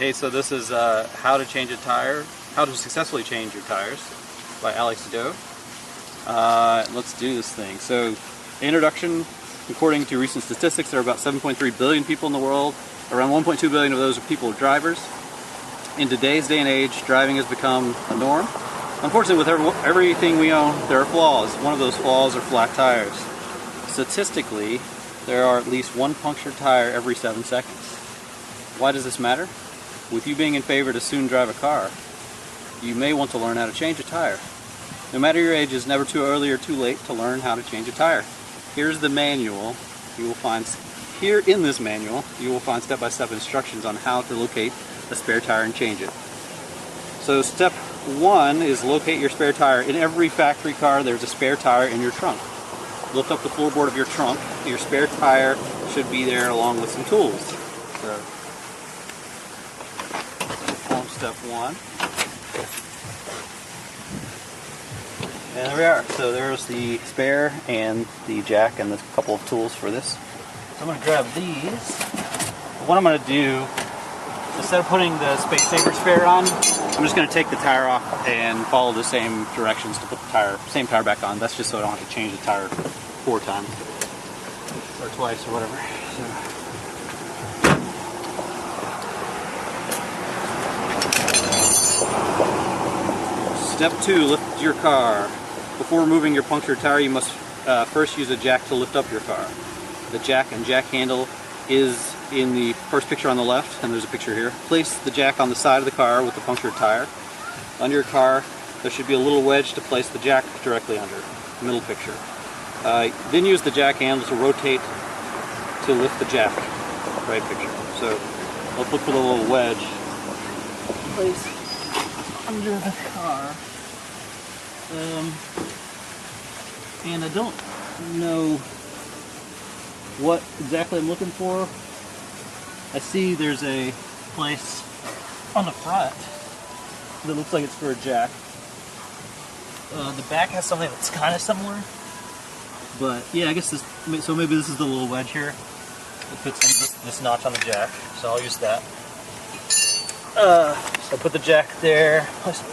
Hey, so this is how to change a tire, how to successfully change your tires by Alex Doe. Let's do this thing. So, introduction, according to recent statistics, there are about 7.3 billion people in the world. Around 1.2 billion of those are people drivers. In today's day and age, driving has become a norm. Unfortunately, with everything we own, there are flaws. One of those flaws are flat tires. Statistically, there are at least one punctured tire every 7 seconds. Why does this matter? With you being in favor to soon drive a car, you may want to learn how to change a tire. No matter your age, it's never too early or too late to learn how to change a tire. Here's the manual. You will find here in this manual, you will find step-by-step instructions on how to locate a spare tire and change it. So step 1 is locate your spare tire. In every factory car, there's a spare tire in your trunk. Lift up the floorboard of your trunk. Your spare tire should be there along with some tools. So, perform step 1. And there we are. So there's the spare and the jack and a couple of tools for this. So I'm going to grab these. What I'm going to do, instead of putting the space saver spare on, I'm just going to take the tire off and follow the same directions to put the same tire back on. That's just so I don't have to change the tire 4 times or twice or whatever. So. Step 2, lift your car. Before removing your punctured tire, you must first use a jack to lift up your car. The jack and jack handle is in the first picture on the left, and there's a picture here. Place the jack on the side of the car with the punctured tire. Under your car, there should be a little wedge to place the jack directly under, middle picture. Then use the jack handle to rotate to lift the jack, right picture. So let's look for the little wedge. Place under the car. And I don't know what exactly I'm looking for. I see there's a place on the front that looks like it's for a jack. The back has something that's kind of similar, but yeah, I guess this. So maybe this is the little wedge here that fits in this notch on the jack. So I'll use that. So I put the jack there. Place the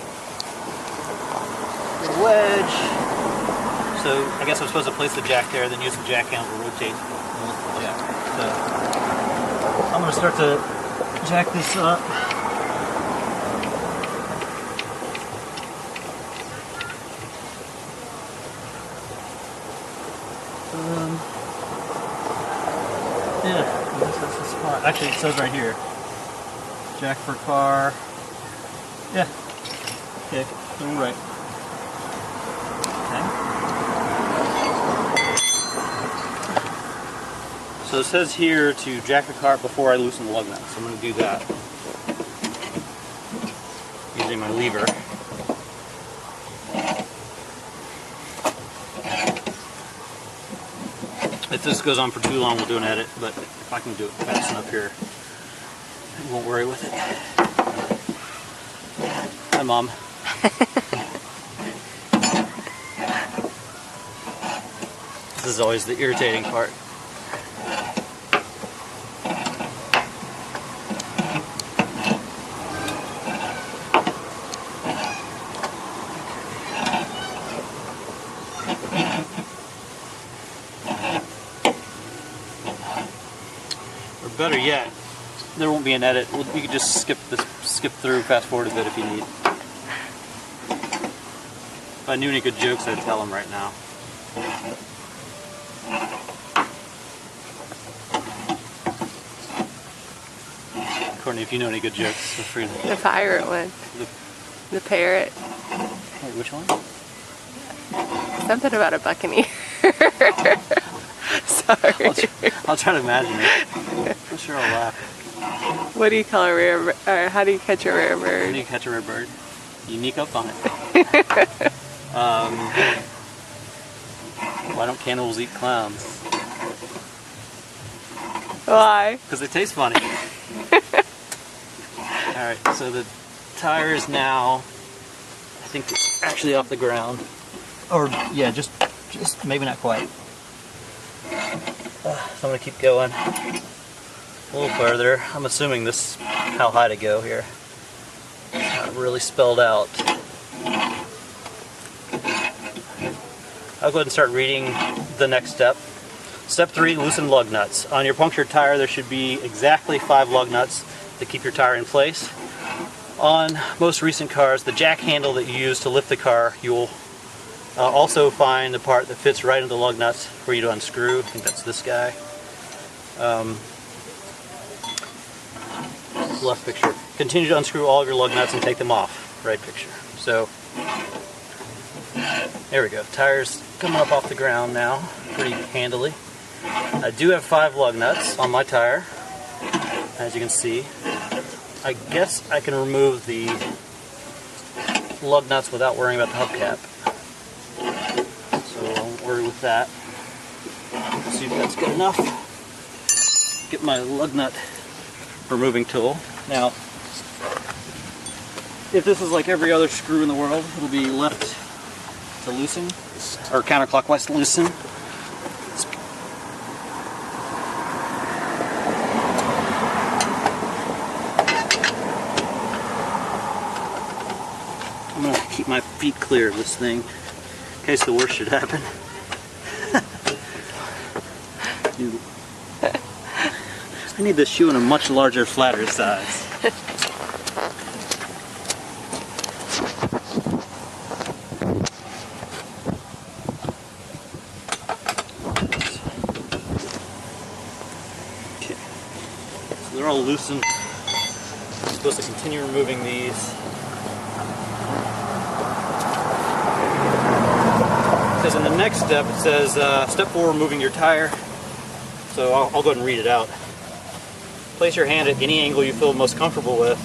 wedge. So I guess I'm supposed to place the jack there, then use the jack handle to rotate and lift the jack. So I'm going to start to jack this up. Yeah, I guess that's the spot. Actually, it says right here, jack for car. Yeah. Okay, all right. So it says here to jack the car before I loosen the lug nut. So I'm going to do that using my lever. If this goes on for too long, we'll do an edit, but if I can do it fast enough here, I won't worry with it. Hi, Mom. This is always the irritating part. Or better yet, there won't be an edit. You can just skip through, fast forward a bit if you need. If I knew any good jokes, I'd tell them right now. Courtney, if you know any good jokes, feel free to. The pirate one. The parrot. Wait, which one? Something about a buccaneer. Sorry. I'll try to imagine it. I'm sure I'll laugh. What do you call a rare bird? Or how do you catch a rare bird? How do you catch a rare bird? You sneak up on it. Why don't cannibals eat clowns? Why? Because they taste funny. Alright, so the tire is now, I think it's actually off the ground. Or, yeah, just maybe not quite. So I'm going to keep going a little further. I'm assuming this how high to go here. Not really spelled out. I'll go ahead and start reading the next step. Step 3, loosen lug nuts. On your punctured tire, there should be exactly 5 lug nuts to keep your tire in place. On most recent cars, the jack handle that you use to lift the car, you will also find the part that fits right into the lug nuts for you to unscrew. I think that's this guy. Left picture. Continue to unscrew all of your lug nuts and take them off. Right picture. So, there we go. Tires coming up off the ground now, pretty handily. I do have 5 lug nuts on my tire, as you can see. I guess I can remove the lug nuts without worrying about the hubcap. So I won't worry with that. Let's see if that's good enough. Get my lug nut removing tool. Now, if this is like every other screw in the world, it'll be left to loosen, or counterclockwise to loosen. I'm going to keep my feet clear of this thing in case the worst should happen. I need this shoe in a much larger, flatter size. Okay, so they're all loosened. I'm supposed to continue removing these. Because in the next step it says, step 4, removing your tire. So I'll go ahead and read it out. Place your hand at any angle you feel most comfortable with.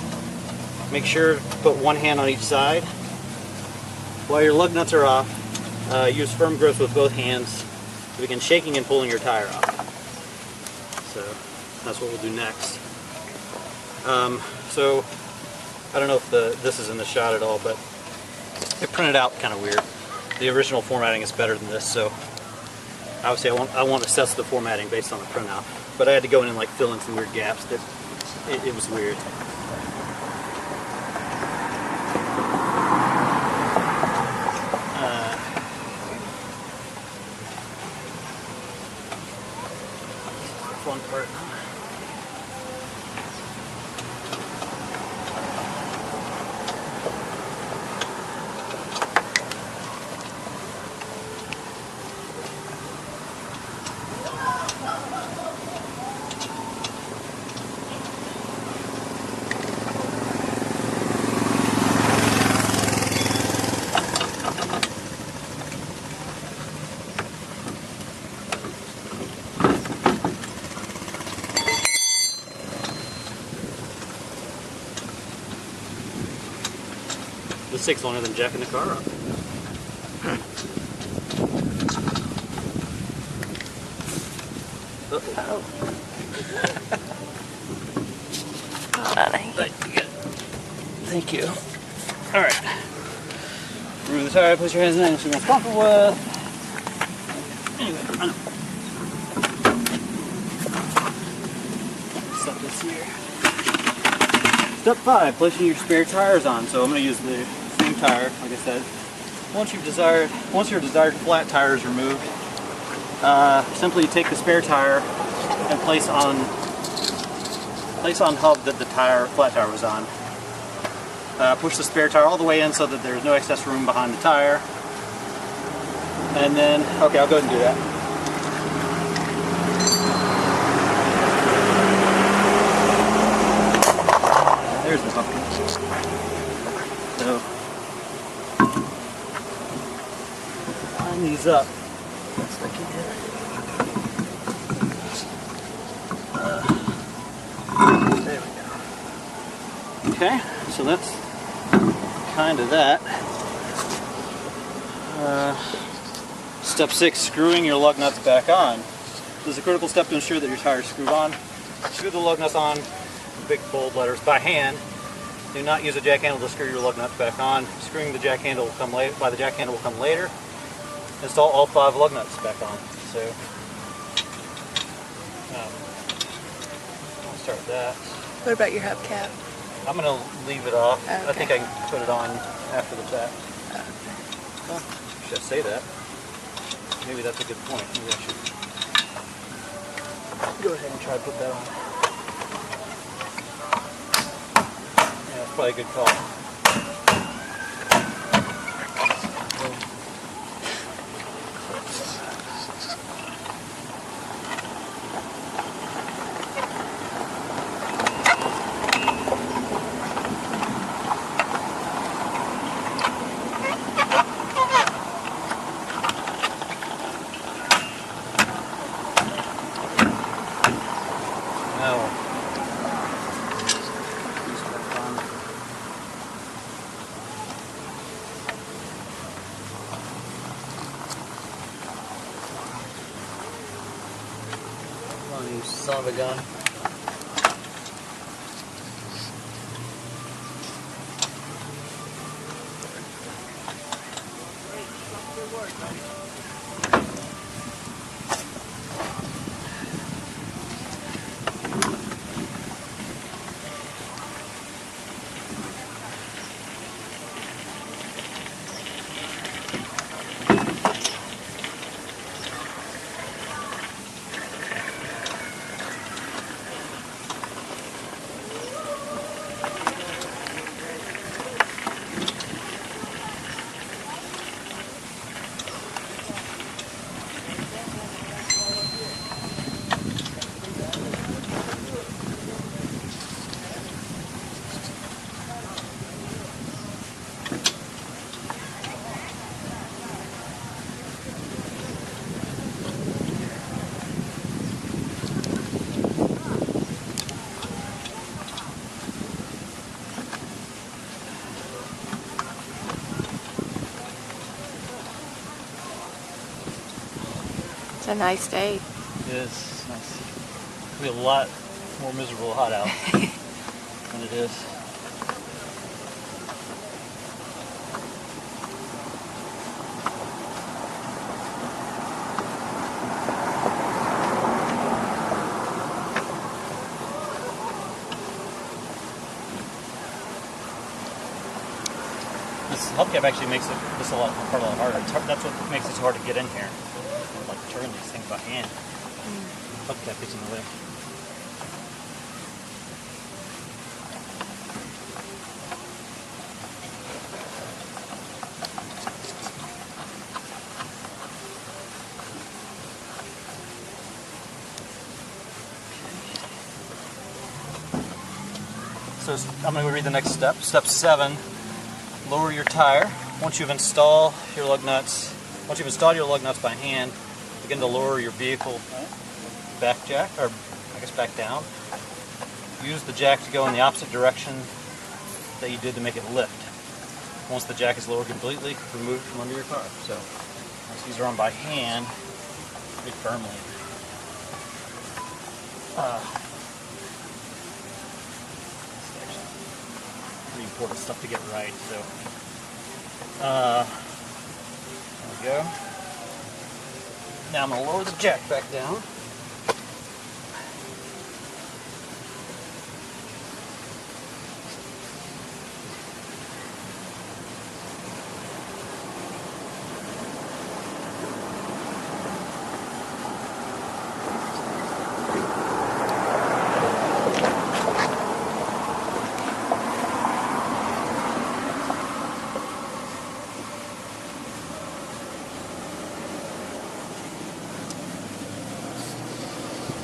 Make sure to put one hand on each side. While your lug nuts are off, use firm grips with both hands to begin shaking and pulling your tire off. So that's what we'll do next. So I don't know if this is in the shot at all, but it printed out kind of weird. The original formatting is better than this, so obviously I won't assess the formatting based on the printout. But I had to go in and like fill in some weird gaps. That it was weird. Fun part. This takes longer than jacking the car up. Oh. Thank you. Alright. Remove the tire, place your hands in it, so you're comfortable with. Anyway, I know. Set this here. Step 5, placing your spare tires on. So I'm going to use the same tire, like I said. Once your desired flat tire is removed, simply take the spare tire and place on hub that the flat tire was on. Push the spare tire all the way in so that there's no excess room behind the tire. And then, okay, I'll go ahead and do that. There's the pumpkin. So, line these up best I can. There we go. Okay, so that's kind of that. Step 6, screwing your lug nuts back on. This is a critical step to ensure that your tire is screwed on. Screw the lug nuts on, big bold letters, by hand. Do not use a jack handle to screw your lug nuts back on. Screwing the jack handle will come later. By the jack handle will come later. Install all 5 lug nuts back on. So I'll start with that. What about your hubcap? I'm going to leave it off. Okay. I think I can put it on after the fact. Oh, should I say that? Maybe that's a good point. Maybe I should go ahead and try to put that on. Yeah, that's probably a good call. You son of a gun. It's a nice day. It is. It's nice. It'll be a lot more miserable hot out than it is. This hubcap actually makes this a lot harder. That's what makes it so hard to get in here. Like turn these things by hand. Hubcap gets in the way. So I'm going to read the next step. Step 7. Lower your tire. Once you've installed your lug nuts by hand, begin to lower your vehicle back jack, or I guess back down. Use the jack to go in the opposite direction that you did to make it lift. Once the jack is lowered completely, remove it from under your car. So once these are on by hand, pretty firmly. Pretty important stuff to get right. So there we go. Now I'm going to lower the jack back down.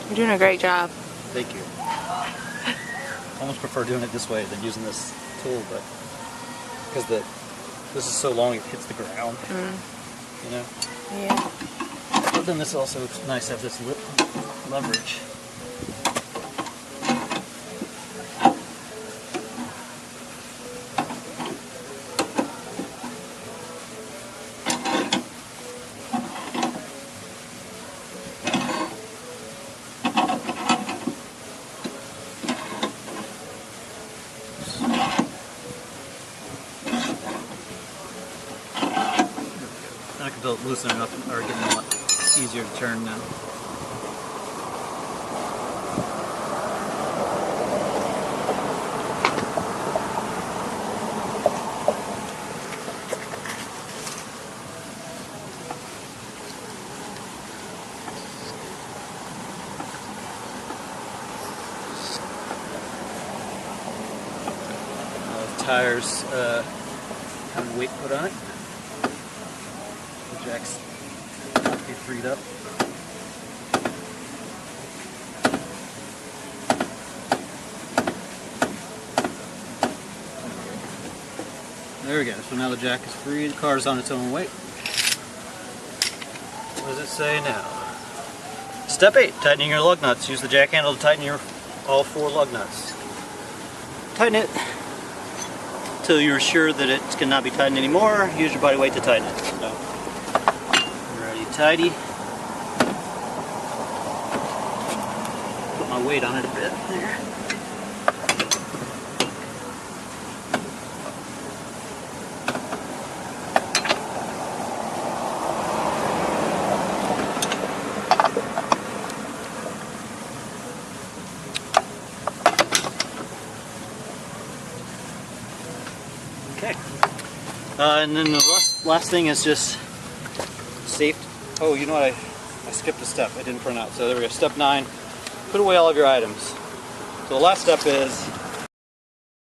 You're doing a great job. Thank you. I almost prefer doing it this way than using this tool, but because this is so long it hits the ground, you know? Yeah. But then this also, it's nice to have this leverage. I can feel it loosening up or getting a lot easier to turn now. tires have weight put on it. The jack's be freed up. There we go. So now the jack is free. The car is on its own weight. What does it say now? Step 8, tightening your lug nuts. Use the jack handle to tighten all 4 lug nuts. Tighten it until you're sure that it cannot be tightened anymore. Use your body weight to tighten it. So, ready, tidy. Put my weight on it a bit there. Okay. And then the last thing is just safety. Oh, you know what? I skipped a step. I didn't print out. So there we go. Step 9. Put away all of your items. So the last step is